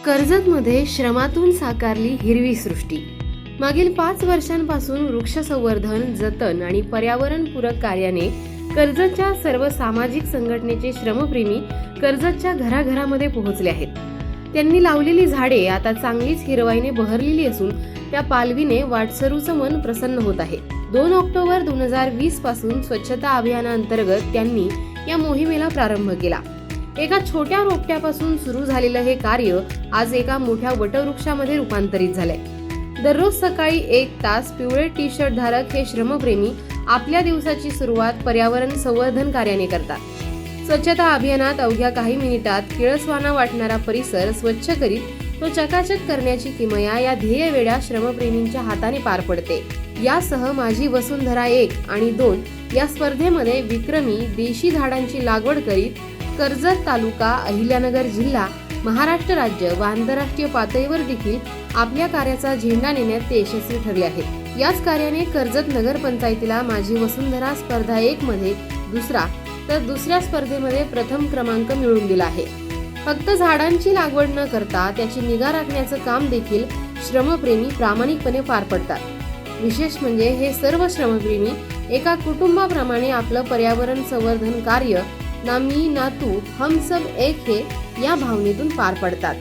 कर्जतमध्ये श्रमातून साकारली हिरवी सृष्टी। मागील 5 वर्षांपासून वृक्ष संवर्धन, जतन आणि पर्यावरणपूरक कार्याने कर्जतच्या सर्व सामाजिक संघटनेचे श्रमप्रेमी कर्जतच्या घराघरामध्ये पोहोचले आहेत। त्यांनी लावलेली झाडे आता चांगलीच हिरवाईने बहरलेली असून त्या पालवीने वाटसरूचं मन प्रसन्न होत आहे। 2 ऑक्टोबर 2020 पासून स्वच्छता अभियानाअंतर्गत त्यांनी या मोहिमेला प्रारंभ केला। एका छोट्या रोपट्यापासून सुरू झालेलं हे कार्य आज एका मोठ्या वटवृक्षामध्ये रूपांतरित झालंय। दररोज सकाळी 1 तास पिवळे टी शर्ट धारक हे श्रमप्रेमी आपल्या दिवसाची सुरुवात पर्यावरण संवर्धन कार्याने करतात। स्वच्छता अभियानात अवघ्या काही मिनिटात किळसवाना वाटणारा परिसर स्वच्छ करीत तो चकाचक करण्याची किमया या ध्येयवेड्या श्रमप्रेमींच्या हाताने पार पडते। यासह माझी वसुंधरा 1 आणि 2 या स्पर्धेमध्ये विक्रमी देशी झाडांची लागवड करीत कर्जत तालुका, अहिल्यानगर जिल्हा, महाराष्ट्र राज्य व आंतरराष्ट्रीय पातळीवर देखील आपल्या कार्याचा झेंडा नेण्यात ते यशस्वी ठरले आहेत। याच कार्याने कर्जत नगरपंचायतीला माझी वसुंधरा स्पर्धा 1 मध्ये दुसरा तर दुसऱ्या स्पर्धेमध्ये प्रथम क्रमांक मिळवून दिला आहे। फक्त झाडांची लागवड न करता त्याची निगा राखण्याचं काम देखील श्रमप्रेमी प्रामाणिकपणे पार पडतात। विशेष म्हणजे हे सर्व श्रमप्रेमी एका कुटुंबाप्रमाणे आपलं पर्यावरण संवर्धन कार्य ना मी ना तू हम सब एक हे या भावनेतून पार पडतात।